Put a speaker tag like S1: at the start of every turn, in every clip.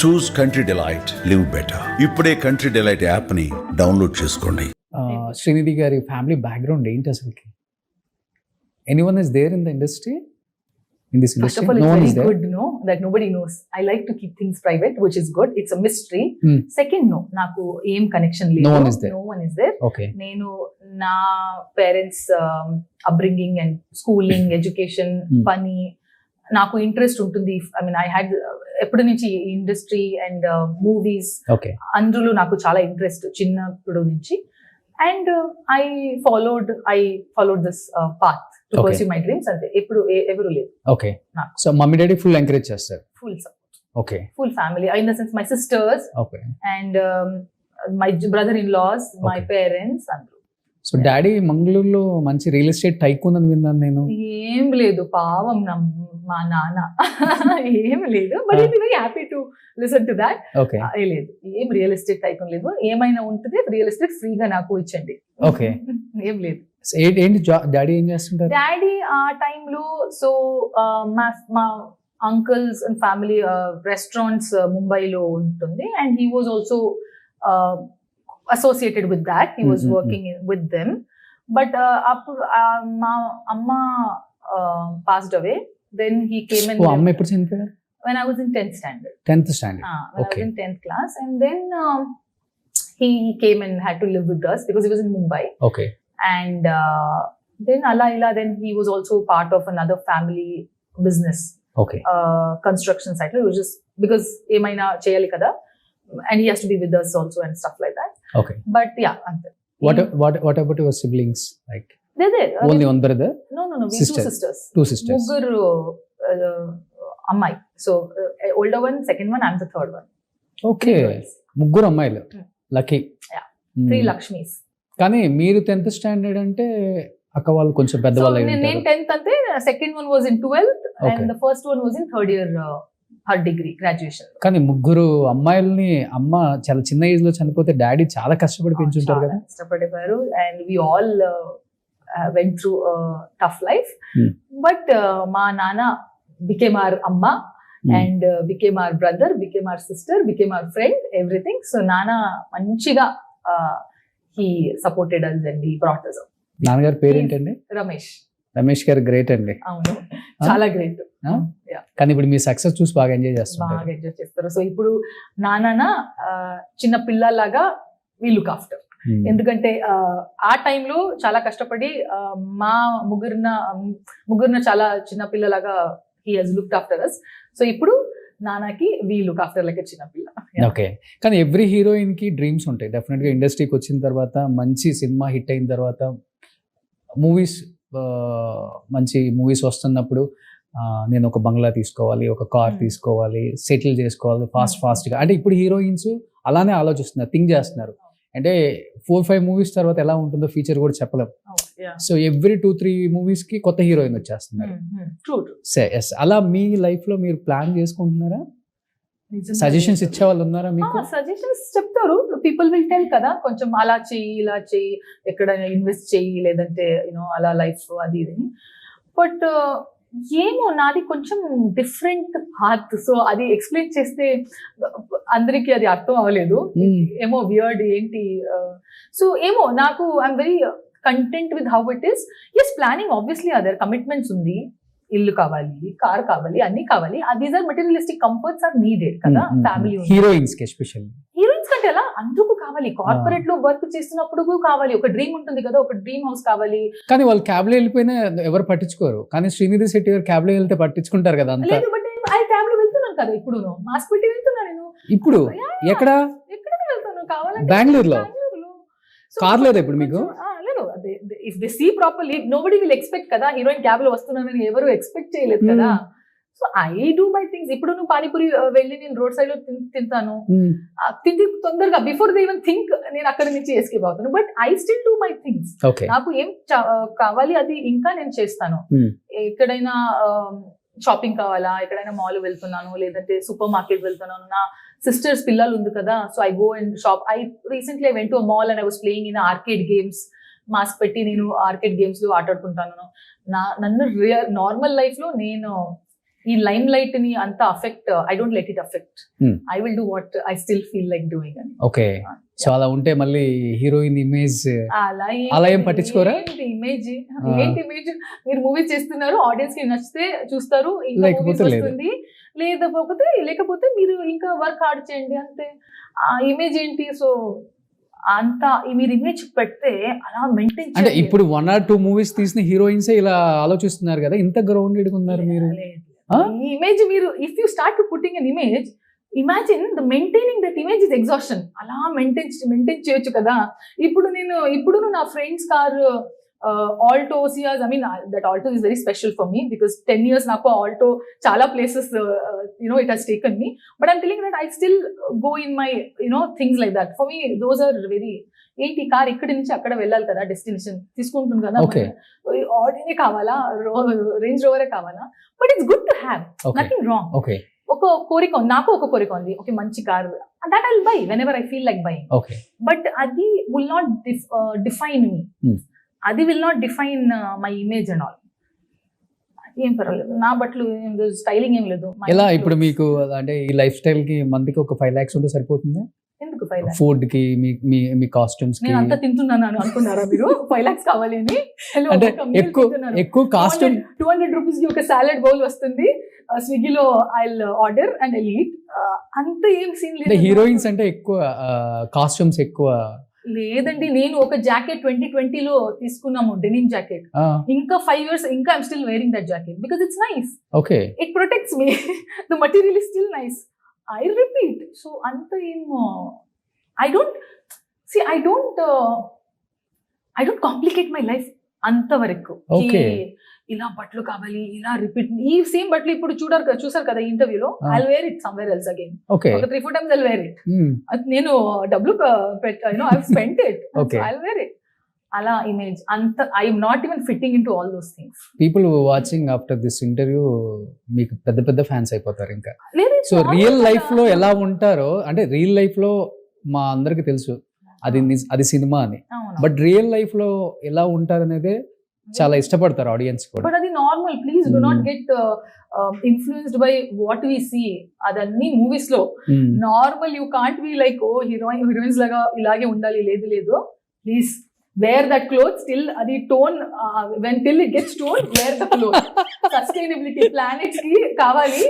S1: చూస్ Country Delight, live better. ఇప్పుడే Country Delight app ని download చేసుకోండి.
S2: శ్రీనిధి గారి ఫ్యామిలీ బ్యాక్గ్రౌండ్ ఏంటి అసలుకి? Anyone is there in the industry? In this
S3: First
S2: industry,
S3: of all,
S2: no
S3: it's
S2: one
S3: very
S2: is there.
S3: good to know that nobody knows. I like to keep things private, which is good. It's a mystery. Second, no, నాకు ఏం connection లేదు.
S2: No one is there.
S3: No one is there.
S2: Okay.
S3: నేను నా parents upbringing and schooling, education, పని, నాకు interest ఉంటుంది. I mean I had ఎప్పటి నుంచి ఇండస్ట్రీ అండ్ మూవీస్
S2: Okay.
S3: అందులో నాకు చాలా ఇంట్రెస్ట్ చిన్నప్పుడు నుంచి. And I followed this path to
S2: Okay.
S3: Pursue my dreams. అంతే, ఎప్పుడు ఎవరు లేదు.
S2: Okay.
S3: నాకు.
S2: So mummy daddy full encourage చేస్తారు.
S3: Full support,
S2: Okay.
S3: full family, in the sense my sisters
S2: Okay.
S3: and my brother-in-laws, my
S2: Okay.
S3: parents, andru.
S2: So daddy మంగళూరులో మంచి real estate tycoon అని విన్నాను నేను.
S3: ఏం లేదు పావం మా నాన్న. ఏం లేదు, but I be very happy to listen to that.
S2: Okay.
S3: లేదు, ఏం రియల్ ఎస్టేట్ టైకూన్ లేదు. ఏమైనా ఉంటుంది రియల్ ఎస్టేట్ ఫ్రీగా నాకు ఇచ్చండి.
S2: Okay.
S3: ఏం లేదు.
S2: ఏంటి డాడీ ఏం చేస్తుంటారు?
S3: డాడీ ఆ టైంలో సో మా అంకల్స్ అండ్ ఫ్యామిలీ రెస్టారెంట్స్ ముంబైలో ఉంటుంది, and he was also associated with that. He was working with them, but appudu ma amma passed away. Then he came and
S2: amma eppudu chenipoyaru?
S3: When I was in 10th standard.
S2: 10th standard.
S3: When I was in 10th class, and then he came and had to live with us because he was in Mumbai.
S2: Okay.
S3: And then then he was also part of another family business.
S2: Okay.
S3: Construction site, which is because emaina cheyali kada, and he has to be with us also and stuff like that.
S2: Okay.
S3: But yeah,
S2: what about your siblings? Like
S3: they're there.
S2: only one brother?
S3: No, we
S2: Sister.
S3: two sisters.
S2: Two sisters.
S3: Muguru ammai. So older one, second one, I'm the third one.
S2: Okay. ముగ్గురు అమ్మాయిలు. Lucky.
S3: Yeah. 3 Lakshmis.
S2: కానీ మీరు 10th standard అంటే అక్క వాళ్ళు కొంచెం పెద్దవాళ్ళు అయి
S3: నేను 10th అంటే second one was in 12th.
S2: Okay.
S3: And the first one was in third year her degree graduation.
S2: కానీ ముగ్గురు అమ్మాయిల్ని అమ్మ చాలా చిన్న ఏజ్ లో చనిపోతే డాడీ చాలా కష్టపడి పెంచుంటారు కదా.
S3: కష్టపడేవారు, and we all went through a tough life. But మా నాన్న became our amma and became our brother, became our sister, became our friend, everything. So నాన్న మంచిగా he supported us and he brought us up.
S2: నాన్నగారి పేరు ఏంటండి? రమేష్ గారు great అండి.
S3: అవును, చాలా గ్రేట్.
S2: కానీ ఇప్పుడు మీ సక్సెస్ చూసి బాగా ఎంజాయ్ చేస్తారు.
S3: సో ఇప్పుడు నాన్న చిన్న పిల్లలాగా వీ లుక్ ఆఫ్టర్. ఎందుకంటే ఆ టైంలో చాలా కష్టపడి మా ముగ్గురిన చాలా చిన్న పిల్లలాగా he has looked after us. So ఇప్పుడు నాన్నకి వీ లుక్ ఆఫ్టర్ లైక్ చిన్న పిల్ల.
S2: ఓకే. కానీ ఎవ్రీ హీరోయిన్ కి డ్రీమ్స్ ఉంటాయి డెఫినెట్ గా. ఇండస్ట్రీకి వచ్చిన తర్వాత మంచి సినిమా హిట్ అయిన తర్వాత మంచి మూవీస్ వస్తున్నప్పుడు నేను ఒక బంగ్లా తీసుకోవాలి, ఒక కార్ తీసుకోవాలి, సెటిల్ చేసుకోవాలి ఫాస్ట్గా. అంటే ఇప్పుడు హీరోయిన్స్ అలానే ఆలోచిస్తున్నారు, థింక్ చేస్తున్నారు. అంటే 4-5 మూవీస్ తర్వాత ఎలా ఉంటుందో ఫ్యూచర్ కూడా చెప్పలేం. సో ఎవ్రీ 2-3 మూవీస్ కి కొత్త హీరోయిన్ వచ్చేస్తున్నారు. అలా మీ లైఫ్ లో మీరు ప్లాన్ చేసుకుంటున్నారా? సజెషన్స్ ఇచ్చే వాళ్ళు ఉన్నారా మీకు?
S3: సజెషన్స్ చెప్తారు, పీపుల్ విల్ టెల్ కదా, కొంచెం అలా చెయ్యి, ఇలా చెయ్యి, ఎక్కడైనా ఇన్వెస్ట్ చెయ్యి, లేదంటే అలా లైఫ్ అది ఇది. బట్ ఏమో నాది కొంచెం డిఫరెంట్ పాత్. సో అది ఎక్స్ప్లెయిన్ చేస్తే అందరికి అది అర్థం అవ్వలేదు. ఏమో వియర్డ్ ఏంటి. సో ఏమో నాకు I'm very content with how it is. Yes, planning obviously other commitments ఉంది. ఇల్లు కావాలి, కార్ కావాలి, అన్ని కావాలి. These are materialistic comforts are needed కదా ఫ్యామిలీ.
S2: హీరోయిన్స్ కి ఎస్పెషల్లీ.
S3: హీరోయిన్స్ కంటే అలా అందరికీ కావాలి. కార్పొరేట్ లో వర్క్ చేస్తున్నప్పుడు కావాలి, ఒక డ్రీమ్ ఉంటుంది కదా, ఒక డ్రీమ్ హౌస్ కావాలి.
S2: కానీ వాళ్ళు క్యాబ్ లో వెళ్ళిపోయినా ఎవరు పట్టించుకోరు. కానీ శ్రీనిధి శెట్టి గారు క్యాబ్ లో వెళ్తే పట్టించుకుంటారు కదా.
S3: లేదు, బట్ ఐ క్యాబ్ లో వెళ్తున్నాను కదా, ఇప్పుడు మాస్క్ పెట్టి వెళ్తున్నాను నేను.
S2: ఇప్పుడు ఎక్కడ
S3: వెళ్తాను కావాలంటే
S2: బెంగళూరులో. కార్ లేదా ఇప్పుడు మీకు?
S3: లేదు, if they see properly nobody will expect కదా హీరోయిన్ క్యాబ్ లో వస్తున్నానని. ఎవరు ఎక్స్పెక్ట్ చేయలేదు కదా. So I do my things. ఇప్పుడు నువ్వు పానీపూరి వెళ్ళి నేను రోడ్ సైడ్ లో తింటాను, తిండి తొందరగా బిఫోర్ దే ఈవెన్ థింక్ నేను అక్కడి నుంచి ఎస్కేప్ అవుతాను. But I still do my things. నాకు ఏం కావాలి అది ఇంకా నేను చేస్తాను. ఎక్కడైనా షాపింగ్ కావాలా, ఎక్కడైనా మాల్ వెళ్తున్నాను, లేదంటే సూపర్ మార్కెట్ వెళ్తున్నాను, నా సిస్టర్స్ పిల్లలు ఉంది కదా, so I go and shop. I recently went to a mall and I was playing in arcade games. Mask పెట్టి నేను ఆర్కేడ్ గేమ్స్ లో ఆటాడుకుంటాను. నన్ను నార్మల్ లైఫ్ లో నేను ఈ లైమ్ లైట్ ని అంత affect, I don't let it affect. I will do what I still feel like doing అని.
S2: ఓకే, సో అలా ఉంటే మళ్ళీ హీరోయిన్ ఇమేజ్ అలా ఏం పట్టించుకోరా?
S3: ఇమేజ్ ఏంటి ఇమేజ్? మీరు మూవీస్ చేస్తున్నారు, ఆడియన్స్ కి నచ్చితే చూస్తారు, ఇంకా
S2: లేకపోతే
S3: movies
S2: లేదు.
S3: వస్తుంది, లేకపోతే మీరు ఇంకా వర్క్ హార్డ్ చేయండి అంతే. ఆ ఇమేజ్ ఏంటి? సో అంత మీరు ఇమేజ్ పెడితే అలా మెయింటైన్
S2: అంటే ఇప్పుడు 1 or 2 మూవీస్ తీసిన హీరోయిన్స్ ఇలా ఆలోచిస్తున్నారు కదా, ఇంత గ్రౌండెడ్ ఉన్నారు మీరు.
S3: ఈ ఇమేజ్ మీరు if you start putting an image, imagine the maintaining that image is exhaustion. అలా మెయింటైన్ చేయొచ్చు కదా. ఇప్పుడు నా friends car Alto Ciaz, I mean that Alto is very special for me because 10 years నాకు ఆల్టో చాలా places it has taken me. But I'm telling that I still go in my things like that. For me those are very, ఏంటి car ఇక్కడి నుంచి అక్కడ వెళ్ళాలి కదా, destination తీసుకుంటుంది కదా, ఆడినే కావాలా, రేంజ్ రోవరే కావాలా, but it's good to have, nothing wrong.
S2: Okay,
S3: నాకు ఒక కోరిక ఉంది, ఓకే మంచి car, that I'll by when ever I feel like buying.
S2: Okay,
S3: but అది విల్ నాట్ డిఫైన్ మీ, అది will not define my image and all. ఏం పర్వాలేదు, నా బట్టలు స్టైలింగ్ ఏం లేదు.
S2: ఎలా ఇప్పుడు మీకు అంటే ఈ లైఫ్ స్టైల్ కి మంత్కి ఒక 5 lakhs ఉంటే సరిపోతుందా?
S3: ఎందుకు 5 lakhs?
S2: ఫుడ్ కి, మీ కాస్ట్యూమ్స్ కి.
S3: నేను అంతా తింటున్నాను అనుకున్నారా మీరు? 5 lakhs కావాలి అని?
S2: అంటే ఎక్కువ కాస్ట్యూమ్
S3: 200 rupees కి ఒక సాలడ్ బౌల్ వస్తుంది, స్విగ్గీలో I'll order and I'll eat. అంత ఏం సీన్ లేదు.
S2: హీరోయిన్స్ అంటే ఎక్కువ కాస్ట్యూమ్స్ ఎక్కువ
S3: లేదండి. నేను ఒక జాకెట్ 2020లో తీసుకున్నాము, డెనిమ్ జాకెట్. ఇంకా 5 years ఇంకా I'm still wearing that jacket because it's nice.
S2: Okay,
S3: it protects me, the material is still nice. I repeat. So అంత ఏం I don't complicate my life అంతవరకు. ఇలా బట్టలు కావాలి, ఇలా రిపీట్, ఈ సేమ్ బట్టలు ఇప్పుడు చూసారు కదా ఇంటర్వ్యూలో, I wear it somewhere else again. ఒక 3-4 times ఐ వేర్ ఇట్. నేను డబ్బులు I spent it, I wear it. అలా ఇమేజ్ అంత, I'm not even fitting in to all those things.
S2: People watching after this interview మీకు పెద్ద fans అయిపోతారు ఇంకా. So real life లో ఎలా ఉంటారో, అంటే రియల్ లైఫ్ లో మా అందరికి తెలుసు అది సినిమా అని, బట్ రియల్ లైఫ్ లో ఎలా ఉంటారు అనేది చాలా ఇష్టపడతారు ఆడియన్స్ కూడా.
S3: బట్ అది normal, please do not get influenced by what we see. అదన్నీ మూవీస్ లో normal. You can't be like oh heroines లాగా ఇలాగే ఉండాలి, లేదు. Please wear that clothes till adi tone till it gets toned, wear the clothes. Sustainability planets ki kavali,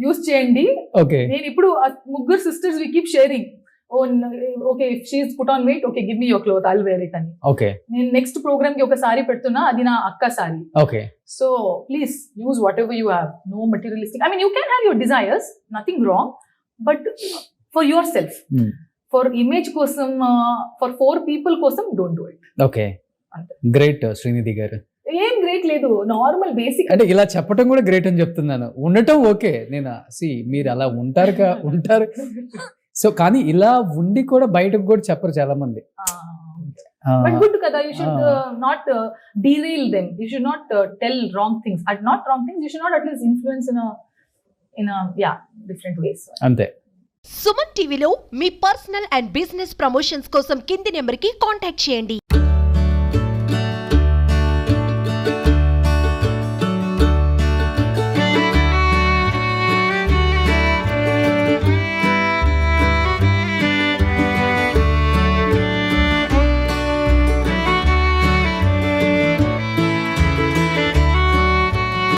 S3: use cheyandi.
S2: Okay,
S3: nenu ippudu muggur sisters we keep sharing. Oh okay, if she's put on weight, okay give me your cloth, I'll wear it ani.
S2: Okay,
S3: nenu next program ki oka saree pettunna, adi na akka saree.
S2: Okay,
S3: so please use whatever you have, no materialistic. I mean you can have your desires, nothing wrong, but for yourself. For image కోసం, for 4 people కోసం don't do it.
S2: Okay, great Srinidhi గారు.
S3: ఏం great లేదు, normal basic.
S2: అంటే ఇలా చెప్పడం కూడా great అని చెప్తున్నాను. ఉండటం ఓకే, నేను మీరు అలా ఉంటారు. సో కానీ ఇలా ఉండి కూడా బయటకు కూడా చెప్పరు చాలా మంది.
S3: బట్ గుడ్ కదా, you should not derail them, you should not tell wrong things, you should not at least influence in different ways.
S2: అంతే.
S4: సుమన్ టీవీలో మీ పర్సనల్ అండ్ బిజినెస్ ప్రమోషన్స్ కోసం కింది నెంబర్కి కాంటాక్ట్ చేయండి.